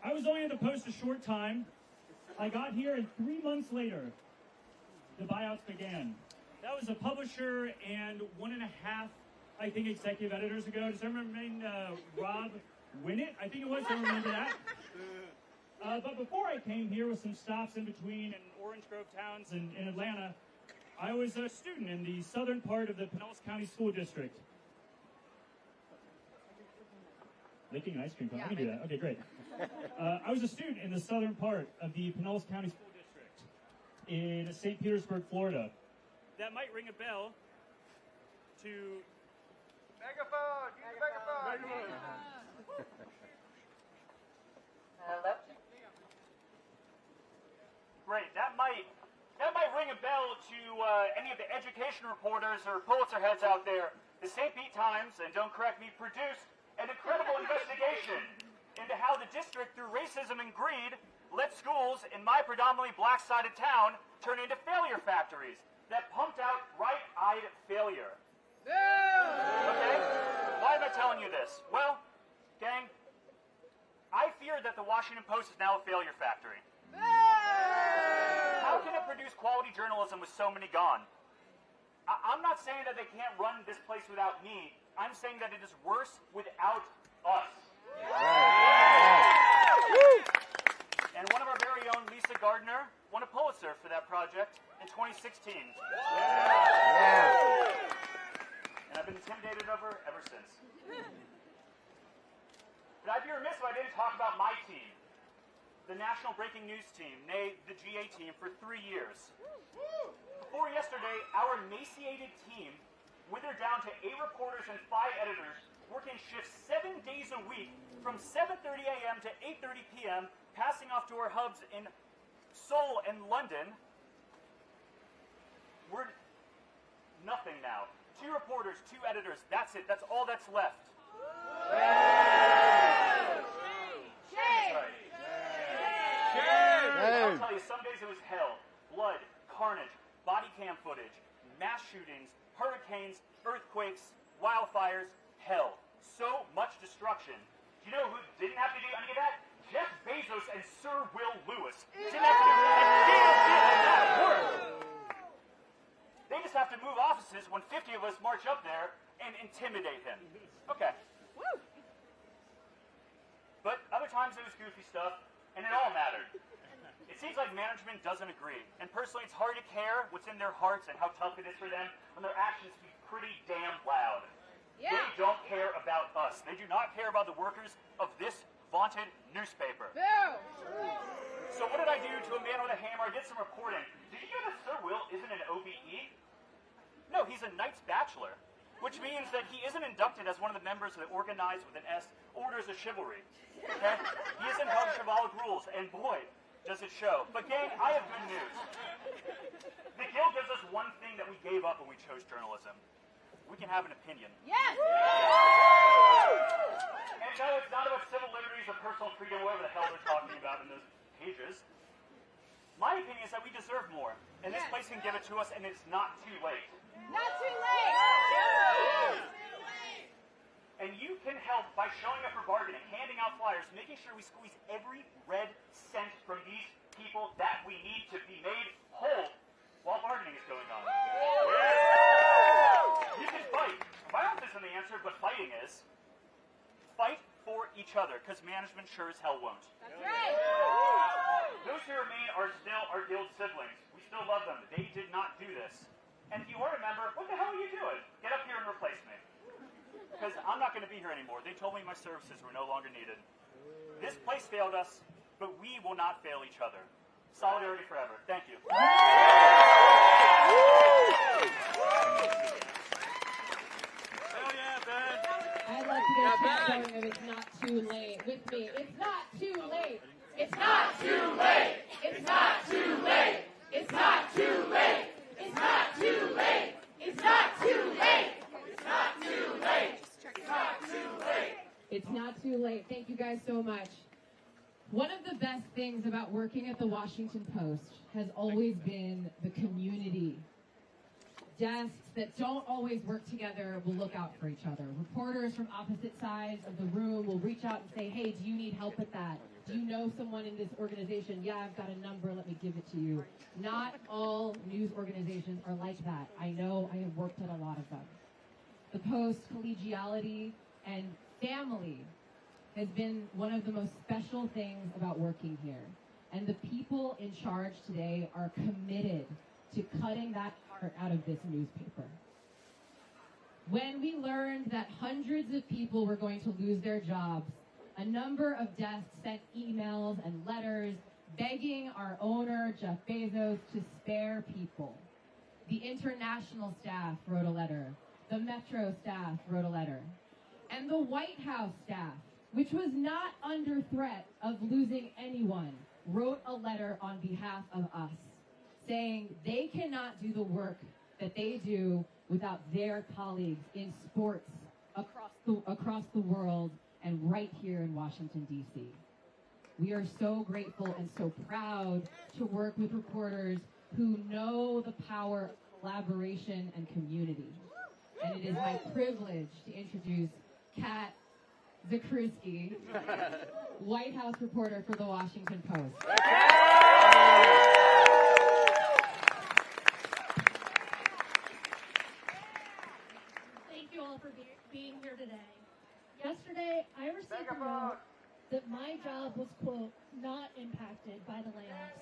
I was only at the Post a short time. I got here, and 3 months later, the buyouts began. That was a publisher and 1.5, I think, executive editors ago. Does everyone remember Rob Winnett? I think it was. Everyone remember that? But before I came here with some stops in between in Orange Grove towns and in Atlanta, I was a student in the southern part of the Pinellas County School District. Licking an ice cream cone. I can do that. Okay, great. I was a student in the southern part of the Pinellas County School District in St. Petersburg, Florida. That might ring a bell to... Megaphone! Use the education reporters or Pulitzer heads out there, the St. Pete Times, and don't correct me, produced an incredible investigation into how the district, through racism and greed, let schools in my predominantly black-sided town turn into failure factories that pumped out bright-eyed failure. Okay? Why am I telling you this? Well, gang, I fear that the Washington Post is now a failure factory. How can it produce quality journalism with so many gone? I'm not saying that they can't run this place without me. I'm saying that it is worse without us. And one of our very own, Lisa Gardner, won a Pulitzer for that project in 2016. And I've been intimidated over ever since. But I'd be remiss if I didn't talk about my team, the National Breaking News Team, nay, the GA team, for 3 years. Before yesterday, our emaciated team withered down to 8 reporters and 5 editors working shifts 7 days a week from 7:30 a.m. to 8:30 p.m., passing off to our hubs in Seoul and London. We're nothing now. 2 reporters, 2 editors, that's it. That's all that's left. Shame! I'll tell you, some days it was hell. Blood, carnage, body cam footage, mass shootings, hurricanes, earthquakes, wildfires, hell. So much destruction. Do you know who didn't have to do any of that? Jeff Bezos and Sir Will Lewis didn't have to do a damn bit of that work. They just have to move offices when 50 of us march up there and intimidate him. Okay. But other times it was goofy stuff, and it all mattered. It seems like management doesn't agree. And personally, it's hard to care what's in their hearts and how tough it is for them when their actions speak pretty damn loud. Yeah. They don't care about us. They do not care about the workers of this vaunted newspaper. No. So what did I do to a man with a hammer? I did some reporting. Did you know that Sir Will isn't an OBE? No, he's a Knight's Bachelor, which means that he isn't inducted as one of the members of the Organized with an S Orders of Chivalry. Okay? He isn't held to chivalric rules, and boy, does it show. But gang, I have good news. The Guild gives us one thing that we gave up when we chose journalism. We can have an opinion. Yes! And no, it's not about civil liberties or personal freedom, whatever the hell they're talking about in those pages. My opinion is that we deserve more, and this place can give it to us, and it's not too late. Not too late! And you can help by showing up for bargaining, handing out flyers, making sure we squeeze every red cent from these people that we need to be made whole while bargaining is going on. You can fight. Violence isn't the answer, but fighting is. Fight for each other, because management sure as hell won't. That's right! Those who remain are still our Guild siblings. We still love them. They did not do this. And if you are a member, what the hell are you doing? Get up here and replace me. Because I'm not going to be here anymore. They told me my services were no longer needed. This place failed us, but we will not fail each other. Solidarity forever. Thank you. I'd like to get a chant going of It's Not Too Late with me. It's not too late. It's not too late. It's not too late. It's not too late. It's not too late. It's not too late. It's not too late. It's not too late. It's not too late. Thank you guys so much. One of the best things about working at the Washington Post has always been the community. Desks that don't always work together will look out for each other. Reporters from opposite sides of the room will reach out and say, hey, do you need help with that? Do you know someone in this organization? Yeah, I've got a number. Let me give it to you. Not all news organizations are like that. I know. I have worked at a lot of them. The Post, collegiality, and family has been one of the most special things about working here. And the people in charge today are committed to cutting that part out of this newspaper. When we learned that hundreds of people were going to lose their jobs, a number of desks sent emails and letters begging our owner, Jeff Bezos, to spare people. The international staff wrote a letter. The Metro staff wrote a letter. And the White House staff, which was not under threat of losing anyone, wrote a letter on behalf of us, saying they cannot do the work that they do without their colleagues in sports across the world and right here in Washington, D.C. We are so grateful and so proud to work with reporters who know the power of collaboration and community. And it is my privilege to introduce Kat Zakrzewski, White House reporter for The Washington Post. Thank you all for being here today. Yesterday, I received a note that my job was, quote, not impacted by the layoffs.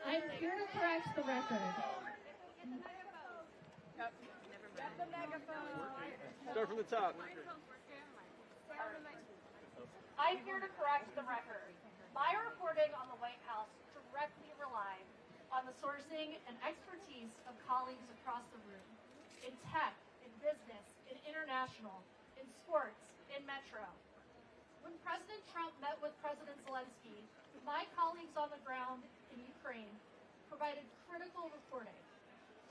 I'm here to correct the record. Start from the top. I'm here to correct the record. My reporting on the White House directly relied on the sourcing and expertise of colleagues across the room, in tech, in business, in international, in sports, in metro. When President Trump met with President Zelensky, my colleagues on the ground in Ukraine provided critical reporting.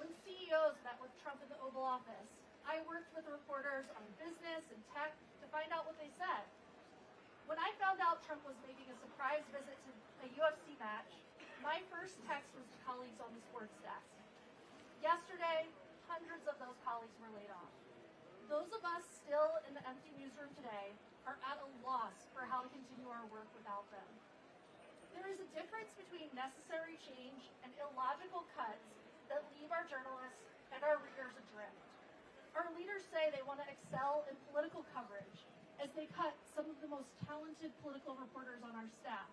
When CEOs met with Trump in the Oval Office, I worked with reporters on business and tech to find out what they said. When I found out Trump was making a surprise visit to a UFC match, my first text was to colleagues on the sports desk. Yesterday, hundreds of those colleagues were laid off. Those of us still in the empty newsroom today are at a loss for how to continue our work without them. There is a difference between necessary change and illogical cuts that leave our journalists and our readers adrift. Our leaders say they want to excel in political coverage as they cut some of the most talented political reporters on our staff.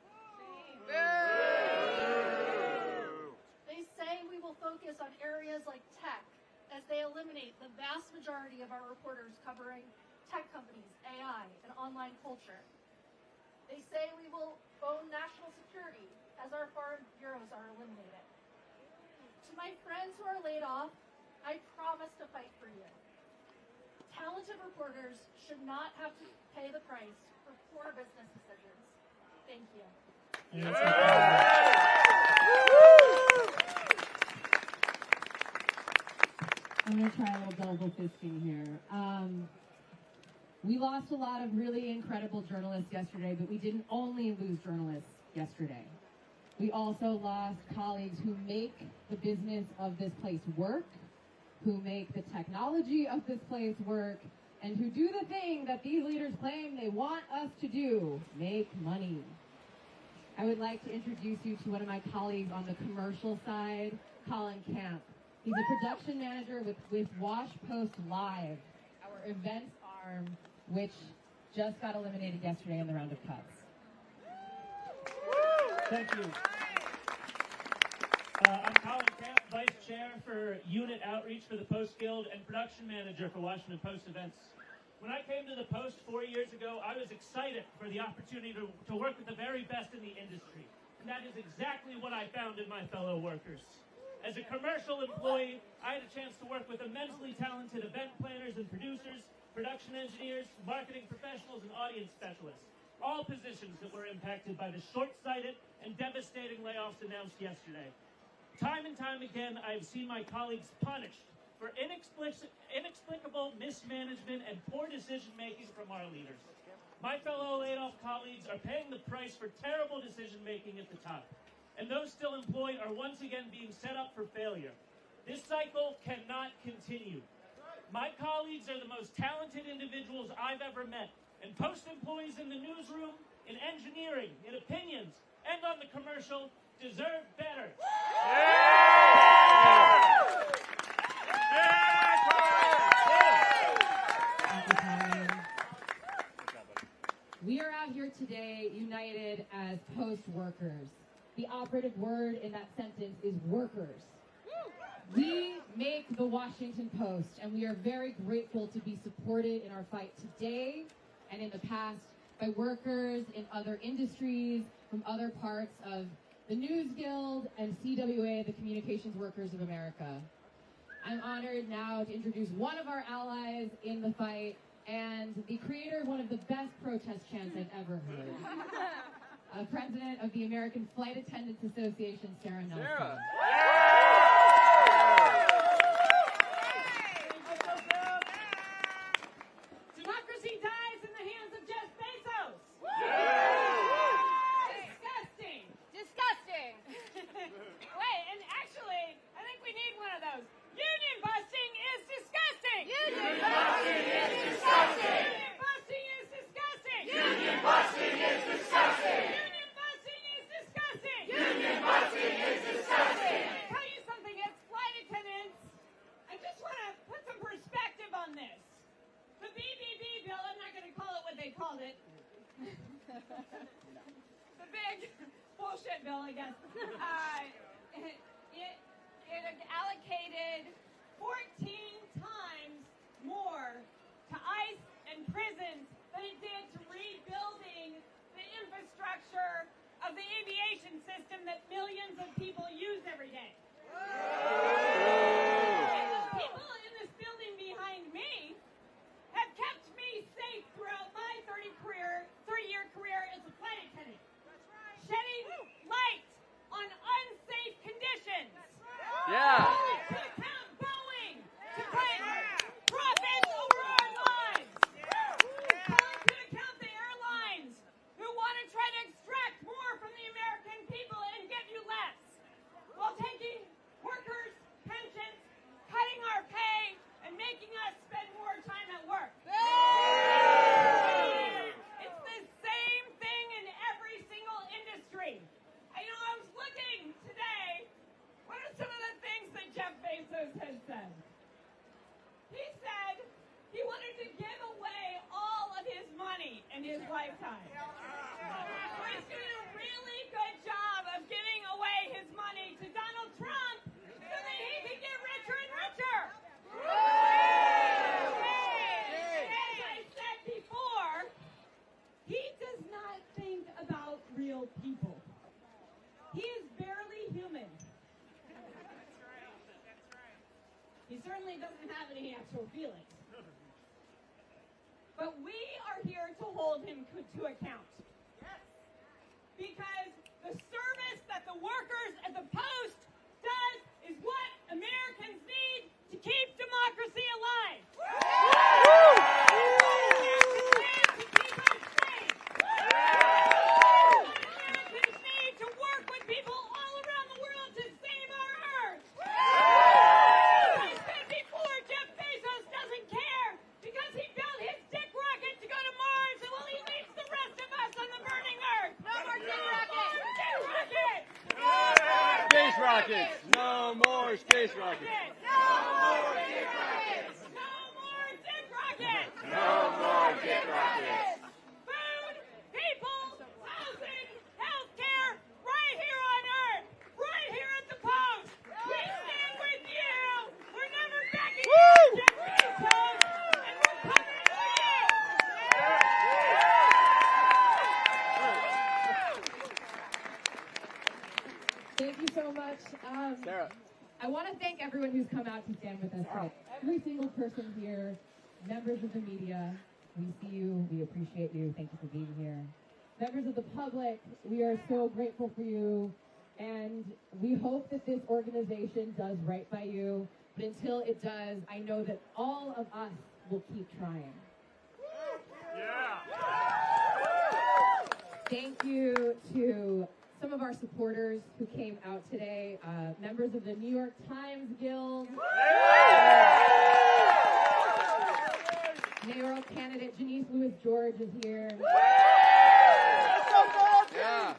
They say we will focus on areas like tech as they eliminate the vast majority of our reporters covering tech companies, AI, and online culture. They say we will own national security as our foreign bureaus are eliminated. To my friends who are laid off, I promise to fight for you. Talented reporters should not have to pay the price for poor business decisions. Thank you. I'm going to try a little double fisting here. We lost a lot of really incredible journalists yesterday, but we didn't only lose journalists yesterday. We also lost colleagues who make the business of this place work, who make the technology of this place work, and who do the thing that these leaders claim they want us to do, make money. I would like to introduce you to one of my colleagues on the commercial side, Colin Camp. He's a production manager with Wash Post Live, our events arm, which just got eliminated yesterday in the round of cuts. Thank you. I'm Colin Camp, Vice Chair for Unit Outreach for the Post Guild and Production Manager for Washington Post Events. When I came to the Post 4 years ago, I was excited for the opportunity to work with the very best in the industry. And that is exactly what I found in my fellow workers. As a commercial employee, I had a chance to work with immensely talented event planners and producers, production engineers, marketing professionals, and audience specialists. All positions that were impacted by the short-sighted and devastating layoffs announced yesterday. Time and time again, I have seen my colleagues punished for inexplicable mismanagement and poor decision-making from our leaders. My fellow laid-off colleagues are paying the price for terrible decision-making at the top. And those still employed are once again being set up for failure. This cycle cannot continue. My colleagues are the most talented individuals I've ever met, and Post employees in the newsroom, in engineering, in opinions, and on the commercial deserve better. We are out here today united as Post workers. The operative word in that sentence is workers. We make the Washington Post, and we are very grateful to be supported in our fight today and in the past by workers in other industries from other parts of the News Guild and CWA, the Communications Workers of America. I'm honored now to introduce one of our allies in the fight and the creator of one of the best protest chants I've ever heard. President of the American Flight Attendants Association, Sarah Nelson. it. The big bullshit bill, I guess. It allocated 14 times more to ICE and prisons than it did to rebuilding the infrastructure of the aviation system that millions of people use every day. And the people in this building behind me have kept me safe throughout my 30-year career as a flight attendant. Shedding light on unsafe conditions. Yeah. Calling to account Boeing to put profits over our lives. Calling to account the airlines who want to try to extract more from the American people and give you less, while taking workers' pensions, cutting our pay, and making us spend more time at work. It's the same thing in every single industry. I was looking today. What are some of the things that Jeff Bezos has said? He said he wanted to give away all of his money in his lifetime. So he's doing a really good job of giving away his money to Donald Trump so that he can get richer and richer. As I said before, he does not think about real people. He is barely human. He certainly doesn't have any actual feelings. But we are here to hold him to account. Because the service that the workers at the Post does is what Americans need to keep democracy alive. Americans need to work with people all around the world to save our Earth. I said before, Jeff Bezos doesn't care because he built his dick rocket to go to Mars, and well, he leaves the rest of us on the burning Earth. No more dick rocket! Dick rocket! Space rockets! No more space rockets! No more dick rockets! No more dick rockets! No more dick rockets! Food, people, housing, healthcare, right here on Earth, right here at the Post. We stand with you. We're never backing down, Jeff Bezos, and we're coming for you. Thank you so much. Sarah. I want to thank everyone who's come out to stand with us today. Every single person here, members of the media, we see you, we appreciate you, thank you for being here. Members of the public, we are so grateful for you, and we hope that this organization does right by you, but until it does, I know that all of us will keep trying. Thank you to some of our supporters who came out today, members of the New York Times Guild, mayoral candidate Janice Lewis-George is here, Yeah.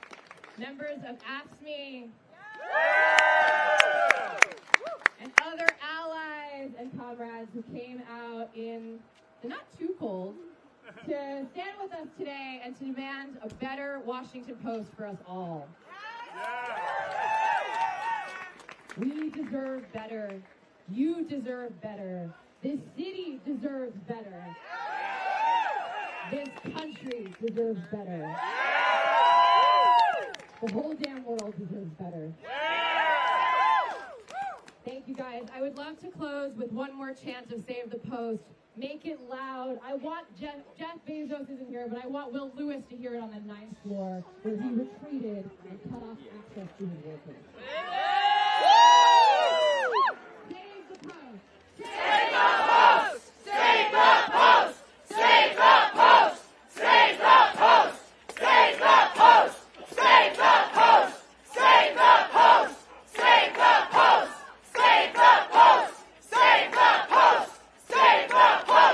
members of AFSCME, and other allies and comrades who came out in the not too cold to stand with us today and to demand a better Washington Post for us all. We deserve better. You deserve better. This city deserves better. This country deserves better. The whole damn world deserves better. Thank you guys. I would love to close with one more chant of Save the Post. Make it loud. I want Jeff Bezos isn't here, but I want Will Lewis to hear it on the 9th floor where he retreated and cut off access to his workers. Save the Post. Save the Post! Save the Post! Save the Post! Save the Post! Save the Post! Save the Post! Save the Post! Save the Post! Save the Post! Save the Post!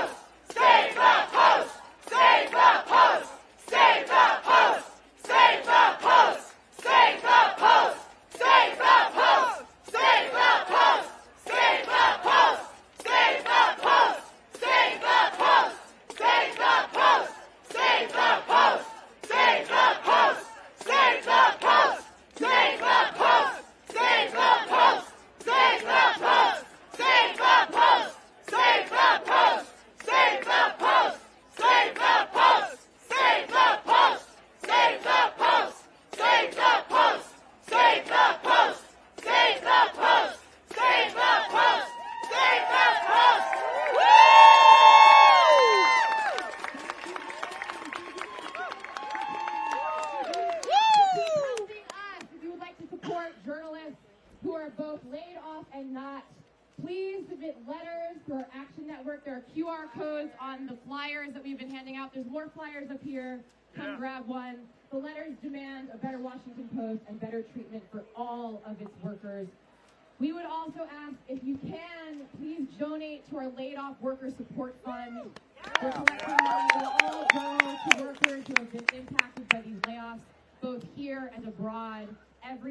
Save the Post! Save the Post! Save the Post! Save the Post! Save the Post! Save the Post! Save the Post! network. There are QR codes on the flyers that we've been handing out. There's more flyers up here. Come grab one. The letters demand a better Washington Post and better treatment for all of its workers. We would also ask, if you can, please donate to our laid-off worker support fund. We're collecting money that will all go to workers who have been impacted by these layoffs, both here and abroad. Every